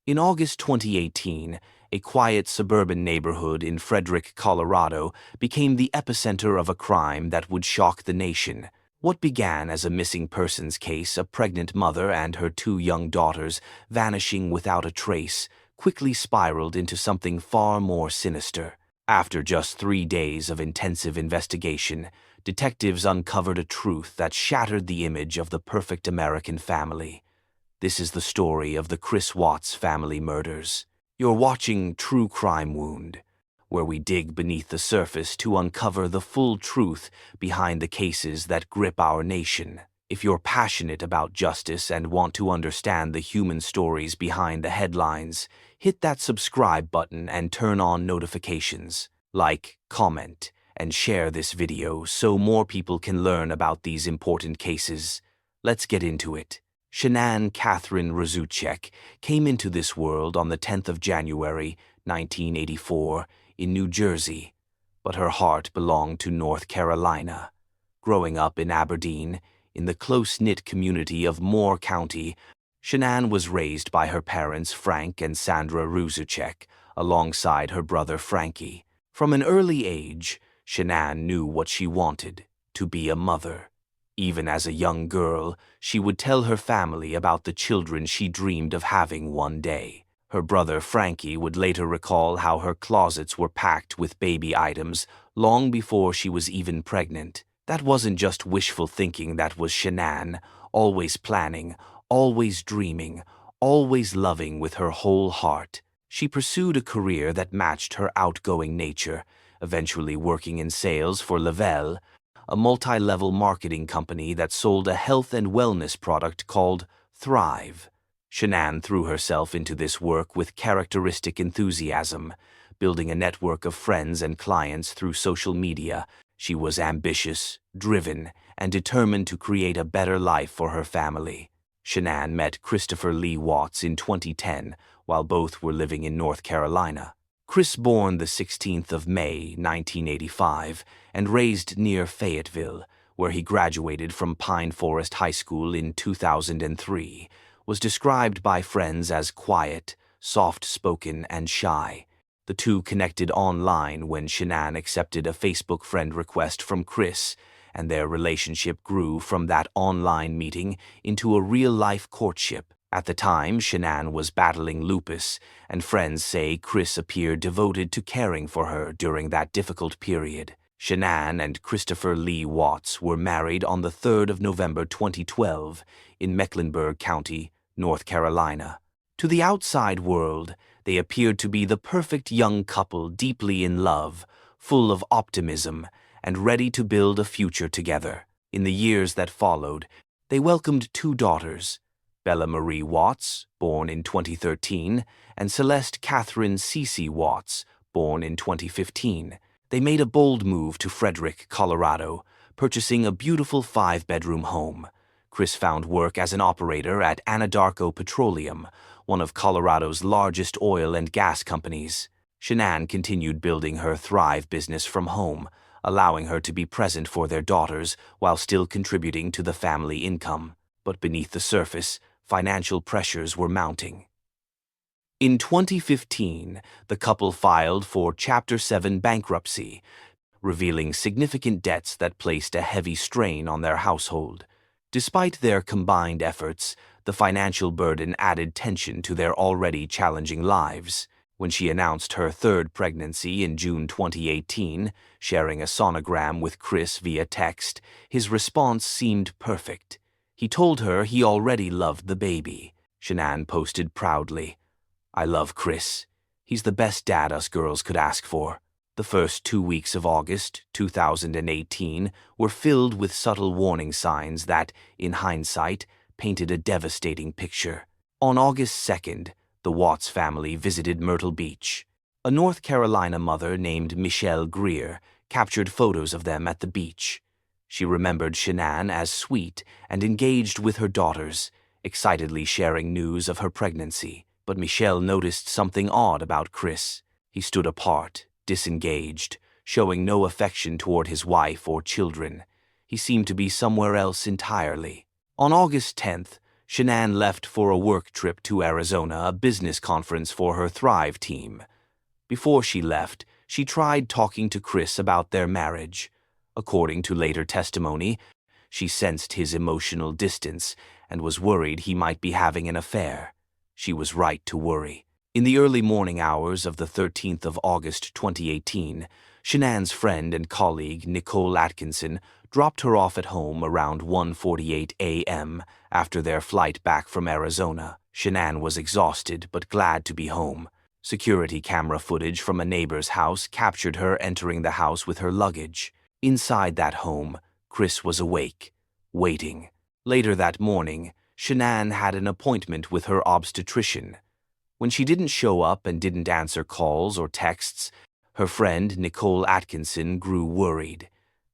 In August 2018, a quiet suburban neighborhood in Frederick, Colorado, became the epicenter of a crime that would shock the nation. What began as a missing persons case, a pregnant mother and her two young daughters vanishing without a trace, quickly spiraled into something far more sinister. After just 3 days of intensive investigation, detectives uncovered a truth that shattered the image of the perfect American family. This is the story of the Chris Watts family murders. You're watching True Crime Wound, where we dig beneath the surface to uncover the full truth behind the cases that grip our nation. If you're passionate about justice and want to understand the human stories behind the headlines, hit that subscribe button and turn on notifications. Like, comment, and share this video so more people can learn about these important cases. Let's get into it. Shanann Catherine Watts came into this world on the 10th of January, 1984, in New Jersey, but her heart belonged to North Carolina. Growing up in Aberdeen, in the close-knit community of Moore County, Shanann was raised by her parents Frank and Sandra Watts, alongside her brother Frankie. From an early age, Shanann knew what she wanted: to be a mother. Even as a young girl, she would tell her family about the children she dreamed of having one day. Her brother Frankie would later recall how her closets were packed with baby items long before she was even pregnant. That wasn't just wishful thinking, that was Shanann, always planning, always dreaming, always loving with her whole heart. She pursued a career that matched her outgoing nature, eventually working in sales for Lavelle, a multi-level marketing company that sold a health and wellness product called Thrive. Shanann threw herself into this work with characteristic enthusiasm, building a network of friends and clients through social media. She was ambitious, driven, and determined to create a better life for her family. Shanann met Christopher Lee Watts in 2010 while both were living in North Carolina. Chris, born the 16th of May, 1985, and raised near Fayetteville, where he graduated from Pine Forest High School in 2003, was described by friends as quiet, soft-spoken, and shy. The two connected online when Shanann accepted a Facebook friend request from Chris, and their relationship grew from that online meeting into a real-life courtship. At the time, Shanann was battling lupus, and friends say Chris appeared devoted to caring for her during that difficult period. Shanann and Christopher Lee Watts were married on the 3rd of November 2012 in Mecklenburg County, North Carolina. To the outside world, they appeared to be the perfect young couple, deeply in love, full of optimism, and ready to build a future together. In the years that followed, they welcomed two daughters, Bella Marie Watts, born in 2013, and Celeste Catherine Cece Watts, born in 2015. They made a bold move to Frederick, Colorado, purchasing a beautiful 5-bedroom home. Chris found work as an operator at Anadarko Petroleum, one of Colorado's largest oil and gas companies. Shanann continued building her Thrive business from home, allowing her to be present for their daughters while still contributing to the family income. But beneath the surface, financial pressures were mounting. In 2015, the couple filed for Chapter 7 bankruptcy, revealing significant debts that placed a heavy strain on their household. Despite their combined efforts, the financial burden added tension to their already challenging lives. When she announced her third pregnancy in June 2018, sharing a sonogram with Chris via text, his response seemed perfect. He told her he already loved the baby. Shanann posted proudly, "I love Chris. He's the best dad us girls could ask for." The first 2 weeks of August 2018 were filled with subtle warning signs that, in hindsight, painted a devastating picture. On August 2nd, the Watts family visited Myrtle Beach. A North Carolina mother named Michelle Greer captured photos of them at the beach. She remembered Shanann as sweet and engaged with her daughters, excitedly sharing news of her pregnancy. But Michelle noticed something odd about Chris. He stood apart, disengaged, showing no affection toward his wife or children. He seemed to be somewhere else entirely. On August 10th, Shanann left for a work trip to Arizona, a business conference for her Thrive team. Before she left, she tried talking to Chris about their marriage. According to later testimony, she sensed his emotional distance and was worried he might be having an affair. She was right to worry. In the early morning hours of the 13th of August 2018, Shanann's friend and colleague Nicole Atkinson dropped her off at home around 1:48 a.m. after their flight back from Arizona. Shanann was exhausted but glad to be home. Security camera footage from a neighbor's house captured her entering the house with her luggage. Inside that home, Chris was awake, waiting. Later that morning, Shanann had an appointment with her obstetrician. When she didn't show up and didn't answer calls or texts, her friend Nicole Atkinson grew worried.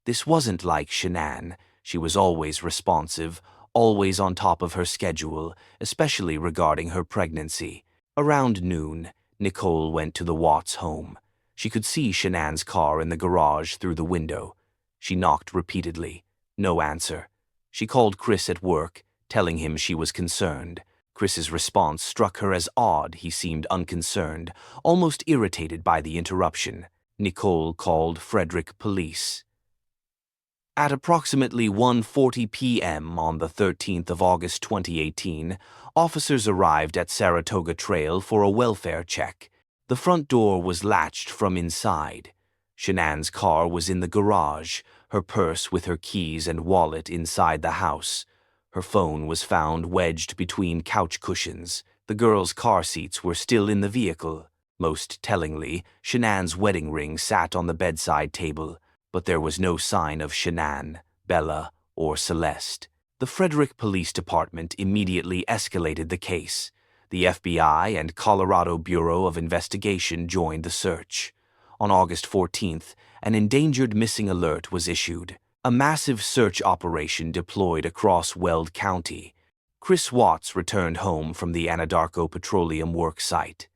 This wasn't like Shanann. She was always responsive, always on top of her schedule, especially regarding her pregnancy. Around noon, Nicole went to the Watts home. She could see Shanann's car in the garage through the window. She knocked repeatedly. No answer. She called Chris at work, telling him she was concerned. Chris's response struck her as odd. He seemed unconcerned, almost irritated by the interruption. Nicole called Frederick police. At approximately 1:40 p.m. on the 13th of August 2018, officers arrived at Saratoga Trail for a welfare check. The front door was latched from inside. Shanann's car was in the garage, her purse with her keys and wallet inside the house. Her phone was found wedged between couch cushions. The girls' car seats were still in the vehicle. Most tellingly, Shanann's wedding ring sat on the bedside table, but there was no sign of Shanann, Bella, or Celeste. The Frederick Police Department immediately escalated the case. The FBI and Colorado Bureau of Investigation joined the search. On August 14th, an endangered missing alert was issued. A massive search operation deployed across Weld County. Chris Watts returned home from the Anadarko Petroleum work site.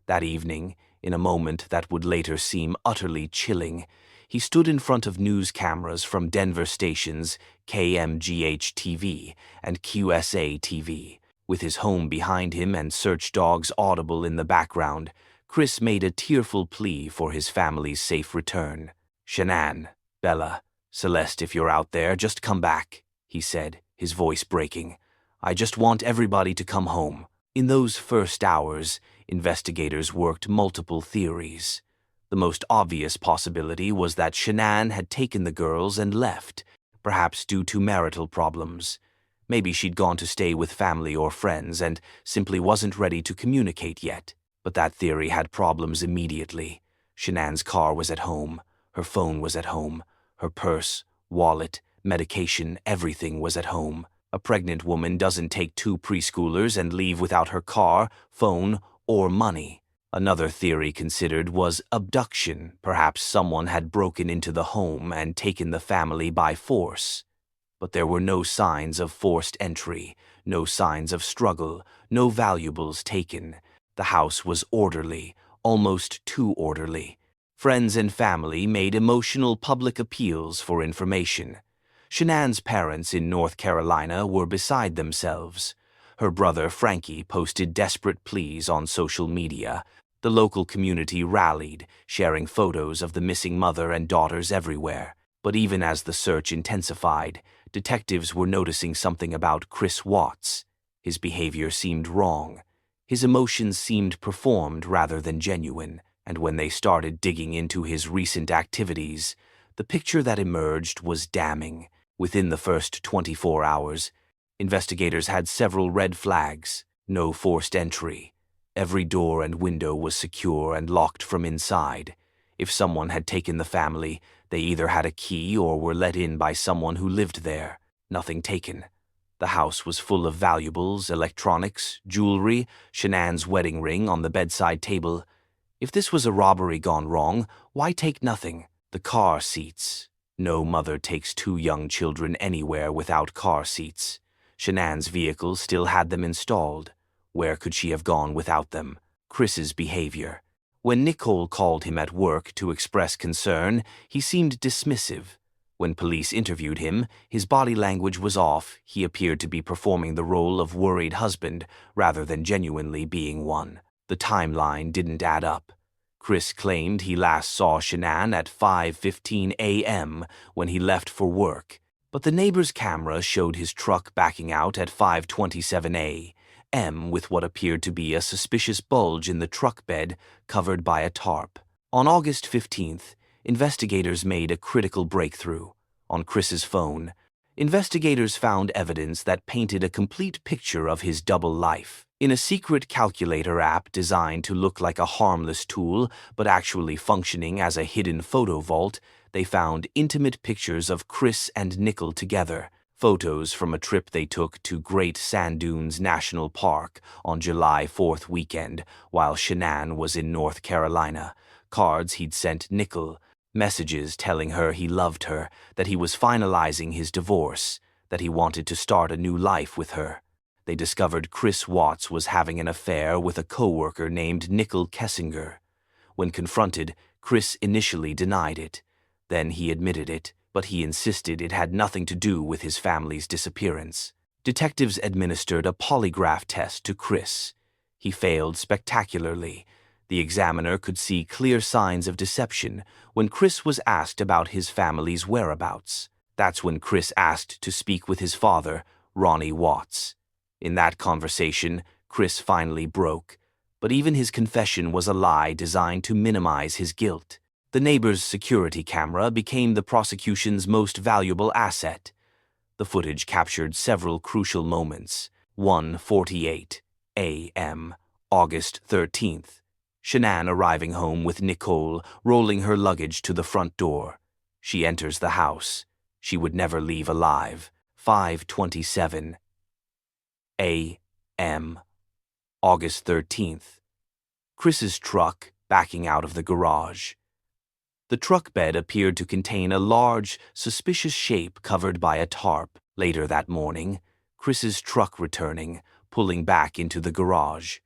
That evening, in a moment that would later seem utterly chilling, he stood in front of news cameras from Denver stations KMGH-TV and QSA-TV. With his home behind him and search dogs audible in the background, Chris made a tearful plea for his family's safe return. "Shanann, Bella, Celeste, if you're out there, just come back," he said, his voice breaking. "I just want everybody to come home." In those first hours, investigators worked multiple theories. The most obvious possibility was that Shanann had taken the girls and left, perhaps due to marital problems. Maybe she'd gone to stay with family or friends and simply wasn't ready to communicate yet. But that theory had problems immediately. Shanann's car was at home, her phone was at home, her purse, wallet, medication, everything was at home. A pregnant woman doesn't take two preschoolers and leave without her car, phone, or money. Another theory considered was abduction. Perhaps someone had broken into the home and taken the family by force. But there were no signs of forced entry, no signs of struggle, no valuables taken. The house was orderly, almost too orderly. Friends and family made emotional public appeals for information. Shanann's parents in North Carolina were beside themselves. Her brother Frankie posted desperate pleas on social media. The local community rallied, sharing photos of the missing mother and daughters everywhere. But even as the search intensified, detectives were noticing something about Chris Watts. His behavior seemed wrong. His emotions seemed performed rather than genuine, and when they started digging into his recent activities, the picture that emerged was damning. Within the first 24 hours, investigators had several red flags. No forced entry. Every door and window was secure and locked from inside. If someone had taken the family, they either had a key or were let in by someone who lived there. Nothing taken. The house was full of valuables, electronics, jewelry, Shanann's wedding ring on the bedside table. If this was a robbery gone wrong, why take nothing? The car seats. No mother takes two young children anywhere without car seats. Shanann's vehicle still had them installed. Where could she have gone without them? Chris's behavior. When Nicole called him at work to express concern, he seemed dismissive. When police interviewed him, his body language was off. He appeared to be performing the role of worried husband rather than genuinely being one. The timeline didn't add up. Chris claimed he last saw Shanann at 5:15 a.m. when he left for work, but the neighbor's camera showed his truck backing out at 5:27 a.m. with what appeared to be a suspicious bulge in the truck bed covered by a tarp. On August 15th, investigators made a critical breakthrough. On Chris's phone, investigators found evidence that painted a complete picture of his double life. In a secret calculator app designed to look like a harmless tool but actually functioning as a hidden photo vault, they found intimate pictures of Chris and Nickel together, photos from a trip they took to Great Sand Dunes National Park on July 4th weekend while Shanann was in North Carolina, cards he'd sent Nickel, messages telling her he loved her, that he was finalizing his divorce, that he wanted to start a new life with her. They discovered Chris Watts was having an affair with a co-worker named Nickel Kessinger. When confronted, Chris initially denied it. Then he admitted it, but he insisted it had nothing to do with his family's disappearance. Detectives administered a polygraph test to Chris. He failed spectacularly. The examiner could see clear signs of deception when Chris was asked about his family's whereabouts. That's when Chris asked to speak with his father, Ronnie Watts. In that conversation, Chris finally broke, but even his confession was a lie designed to minimize his guilt. The neighbor's security camera became the prosecution's most valuable asset. The footage captured several crucial moments. 1:48 a.m., August 13th. Shanann arriving home with Nicole, rolling her luggage to the front door. She enters the house. She would never leave alive. 5:27 a.m., August 13th. Chris's truck backing out of the garage. The truck bed appeared to contain a large, suspicious shape covered by a tarp. Later that morning, Chris's truck returning, pulling back into the garage.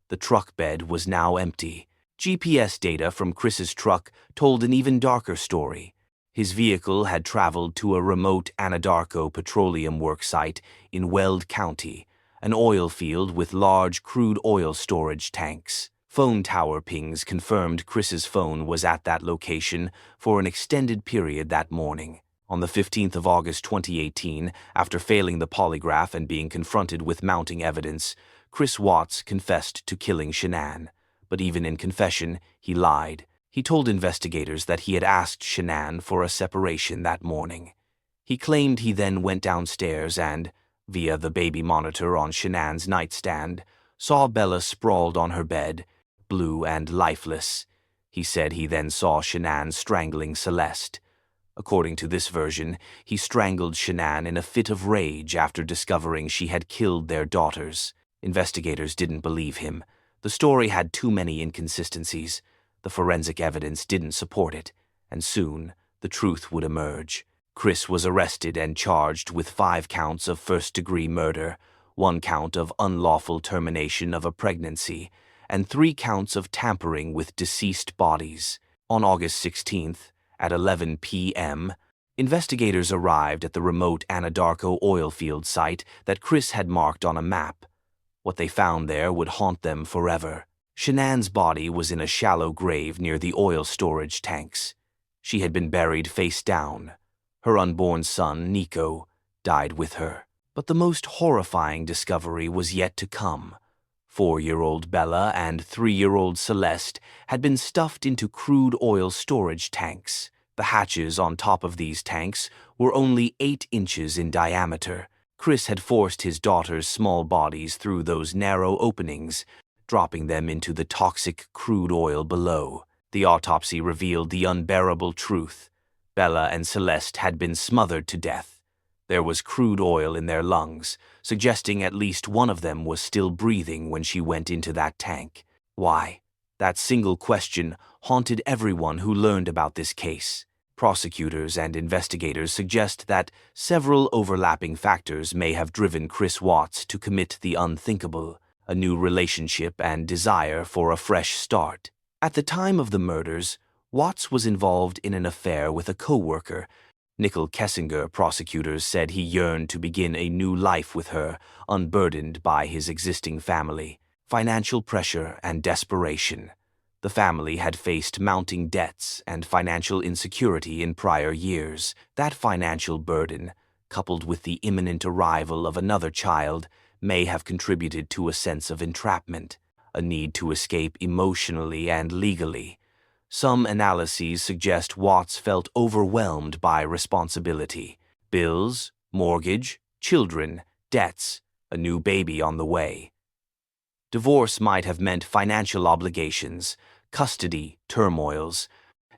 The truck bed was now empty. GPS data from Chris's truck told an even darker story. His vehicle had traveled to a remote Anadarko petroleum work site in Weld County, an oil field with large crude oil storage tanks. Phone tower pings confirmed Chris's phone was at that location for an extended period that morning. On the 15th of August 2018, after failing the polygraph and being confronted with mounting evidence, Chris Watts confessed to killing Shanann. But even in confession, he lied. He told investigators that he had asked Shanann for a separation that morning. He claimed he then went downstairs and, via the baby monitor on Shanann's nightstand, saw Bella sprawled on her bed, blue and lifeless. He said he then saw Shanann strangling Celeste. According to this version, he strangled Shanann in a fit of rage after discovering she had killed their daughters. Investigators didn't believe him. The story had too many inconsistencies. The forensic evidence didn't support it, and soon the truth would emerge. Chris was arrested and charged with 5 counts of first-degree murder, 1 count of unlawful termination of a pregnancy, and 3 counts of tampering with deceased bodies. On August 16th, at 11 p.m., investigators arrived at the remote Anadarko oil field site that Chris had marked on a map. What they found there would haunt them forever. Shanann's body was in a shallow grave near the oil storage tanks. She had been buried face down. Her unborn son, Nico, died with her. But the most horrifying discovery was yet to come. 4-year-old Bella and 3-year-old Celeste had been stuffed into crude oil storage tanks. The hatches on top of these tanks were only 8 inches in diameter. Chris had forced his daughters' small bodies through those narrow openings, dropping them into the toxic crude oil below. The autopsy revealed the unbearable truth. Bella and Celeste had been smothered to death. There was crude oil in their lungs, suggesting at least one of them was still breathing when she went into that tank. Why? That single question haunted everyone who learned about this case. Prosecutors and investigators suggest that several overlapping factors may have driven Chris Watts to commit the unthinkable, a new relationship and desire for a fresh start. At the time of the murders, Watts was involved in an affair with a co-worker Nickel Kessinger prosecutors said he yearned to begin a new life with her, unburdened by his existing family, financial pressure, and desperation. The family had faced mounting debts and financial insecurity in prior years. That financial burden, coupled with the imminent arrival of another child, may have contributed to a sense of entrapment, a need to escape emotionally and legally. Some analyses suggest Watts felt overwhelmed by responsibility. Bills, mortgage, children, debts, a new baby on the way. Divorce might have meant financial obligations, custody, turmoils,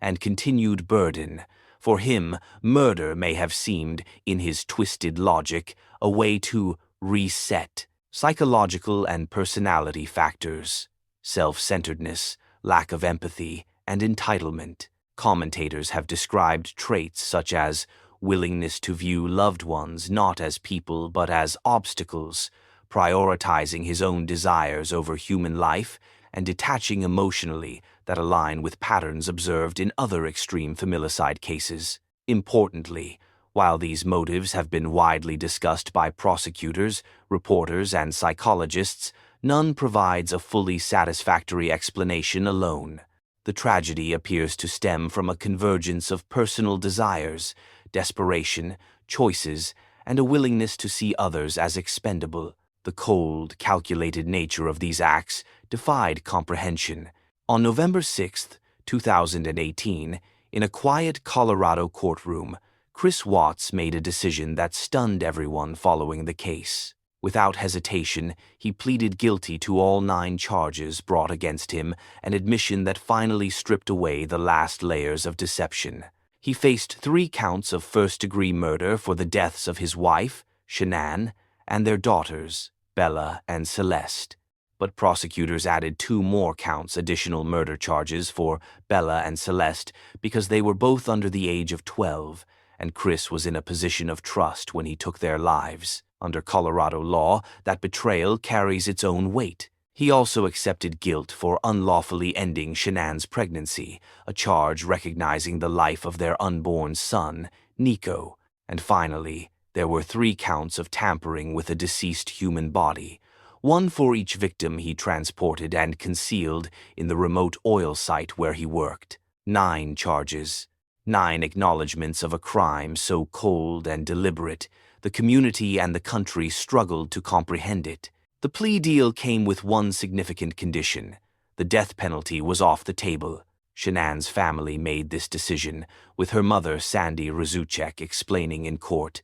and continued burden. For him, murder may have seemed, in his twisted logic, a way to reset. Psychological and personality factors, self-centeredness, lack of empathy, and entitlement. Commentators have described traits such as willingness to view loved ones not as people but as obstacles, prioritizing his own desires over human life, and detaching emotionally that align with patterns observed in other extreme familicide cases. Importantly, while these motives have been widely discussed by prosecutors, reporters, and psychologists, none provides a fully satisfactory explanation alone. The tragedy appears to stem from a convergence of personal desires, desperation, choices, and a willingness to see others as expendable. The cold, calculated nature of these acts defied comprehension. On November 6, 2018, in a quiet Colorado courtroom, Chris Watts made a decision that stunned everyone following the case. Without hesitation, he pleaded guilty to all 9 charges brought against him, an admission that finally stripped away the last layers of deception. He faced 3 counts of first-degree murder for the deaths of his wife, Shanann, and their daughters, Bella and Celeste. But prosecutors added 2 more counts, additional murder charges for Bella and Celeste, because they were both under the age of 12, and Chris was in a position of trust when he took their lives. Under Colorado law, that betrayal carries its own weight. He also accepted guilt for unlawfully ending Shanann's pregnancy, a charge recognizing the life of their unborn son, Nico. And finally, there were 3 counts of tampering with a deceased human body, 1 for each victim he transported and concealed in the remote oil site where he worked. 9 charges. 9 acknowledgments of a crime so cold and deliberate, the community and the country struggled to comprehend it. The plea deal came with one significant condition. The death penalty was off the table. Shanann's family made this decision, with her mother, Sandy Rzucek, explaining in court,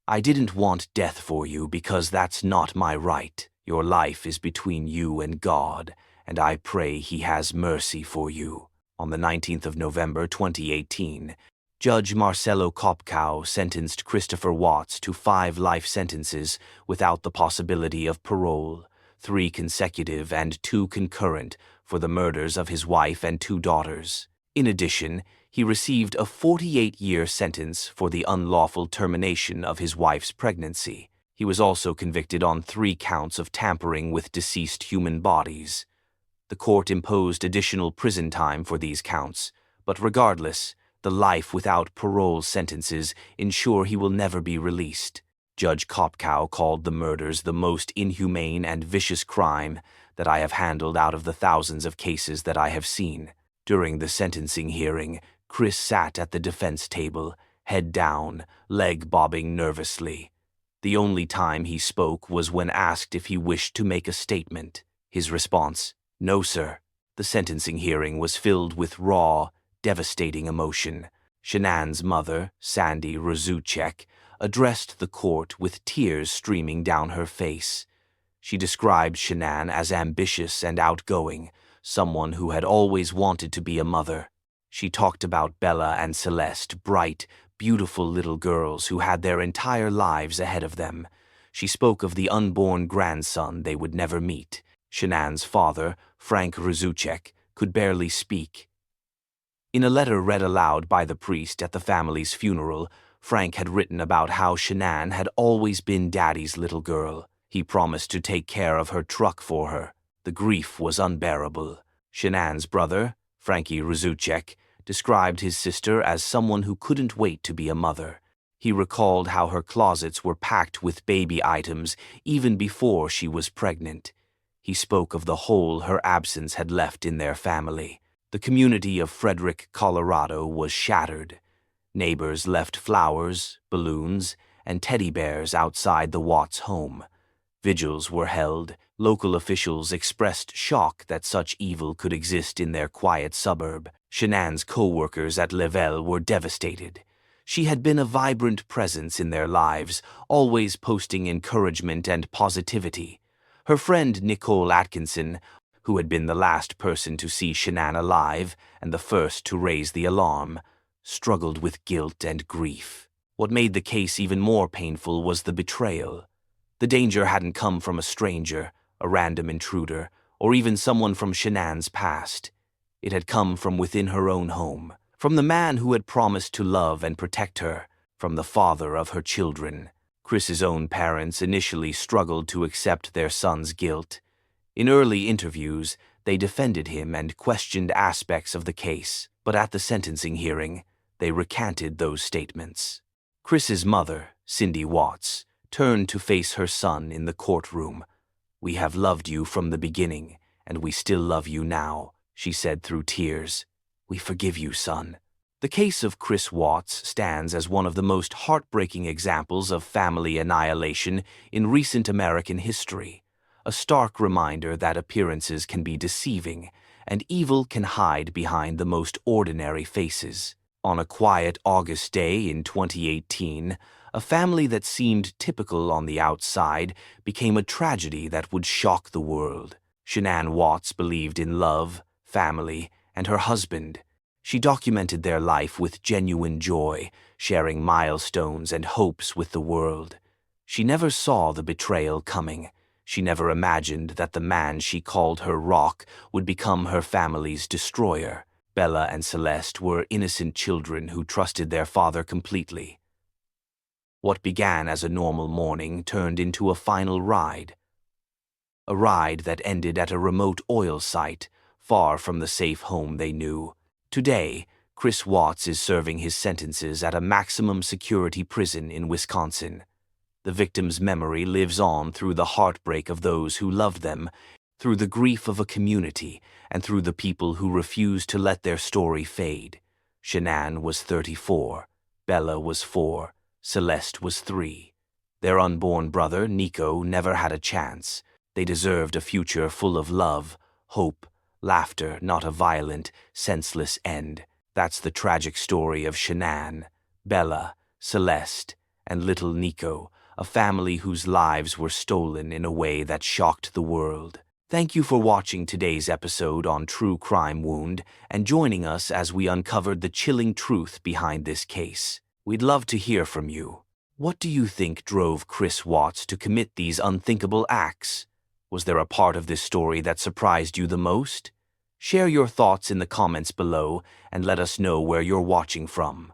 "I didn't want death for you because that's not my right. Your life is between you and God, and I pray He has mercy for you." On the 19th of November 2018, Judge Marcelo Kopkow sentenced Christopher Watts to 5 life sentences without the possibility of parole, 3 consecutive and 2 concurrent for the murders of his wife and 2 daughters. In addition, he received a 48-year sentence for the unlawful termination of his wife's pregnancy. He was also convicted on 3 counts of tampering with deceased human bodies. The court imposed additional prison time for these counts, but regardless, the life without parole sentences ensure he will never be released. Judge Kopkow called the murders the most inhumane and vicious crime that I have handled out of the thousands of cases that I have seen. During the sentencing hearing, Chris sat at the defense table, head down, leg bobbing nervously. The only time he spoke was when asked if he wished to make a statement. His response, "No, sir." The sentencing hearing was filled with raw, devastating emotion. Shanann's mother, Sandy Rzucek, addressed the court with tears streaming down her face. She described Shanann as ambitious and outgoing, someone who had always wanted to be a mother. She talked about Bella and Celeste, bright, beautiful little girls who had their entire lives ahead of them. She spoke of the unborn grandson they would never meet. Shanann's father, Frank Rzucek, could barely speak. In a letter read aloud by the priest at the family's funeral, Frank had written about how Shanann had always been Daddy's little girl. He promised to take care of her truck for her. The grief was unbearable. Shanann's brother, Frankie Rzucek, described his sister as someone who couldn't wait to be a mother. He recalled how her closets were packed with baby items even before she was pregnant. He spoke of the hole her absence had left in their family. The community of Frederick, Colorado, was shattered. Neighbors left flowers, balloons, and teddy bears outside the Watts' home. Vigils were held. Local officials expressed shock that such evil could exist in their quiet suburb. Shanann's co-workers at Level were devastated. She had been a vibrant presence in their lives, always posting encouragement and positivity. Her friend Nicole Atkinson, who had been the last person to see Shanann alive and the first to raise the alarm, struggled with guilt and grief. What made the case even more painful was the betrayal. The danger hadn't come from a stranger, a random intruder, or even someone from Shanann's past. It had come from within her own home, from the man who had promised to love and protect her, from the father of her children. Chris's own parents initially struggled to accept their son's guilt. In early interviews, they defended him and questioned aspects of the case, but at the sentencing hearing, they recanted those statements. Chris's mother, Cindy Watts, turned to face her son in the courtroom. "We have loved you from the beginning, and we still love you now," she said through tears. "We forgive you, son." The case of Chris Watts stands as one of the most heartbreaking examples of family annihilation in recent American history, a stark reminder that appearances can be deceiving and evil can hide behind the most ordinary faces. On a quiet August day in 2018, a family that seemed typical on the outside became a tragedy that would shock the world. Shanann Watts believed in love, family, and her husband. She documented their life with genuine joy, sharing milestones and hopes with the world. She never saw the betrayal coming. She never imagined that the man she called her rock would become her family's destroyer. Bella and Celeste were innocent children who trusted their father completely. What began as a normal morning turned into a final ride. A ride that ended at a remote oil site, far from the safe home they knew. Today, Chris Watts is serving his sentences at a maximum security prison in Wisconsin. The victim's memory lives on through the heartbreak of those who loved them, through the grief of a community, and through the people who refused to let their story fade. Shanann was 34, Bella was 4, Celeste was 3. Their unborn brother, Nico, never had a chance. They deserved a future full of love, hope, laughter, not a violent, senseless end. That's the tragic story of Shanann, Bella, Celeste, and little Nico, a family whose lives were stolen in a way that shocked the world. Thank you for watching today's episode on True Crime Wound and joining us as we uncovered the chilling truth behind this case. We'd love to hear from you. What do you think drove Chris Watts to commit these unthinkable acts? Was there a part of this story that surprised you the most? Share your thoughts in the comments below and let us know where you're watching from.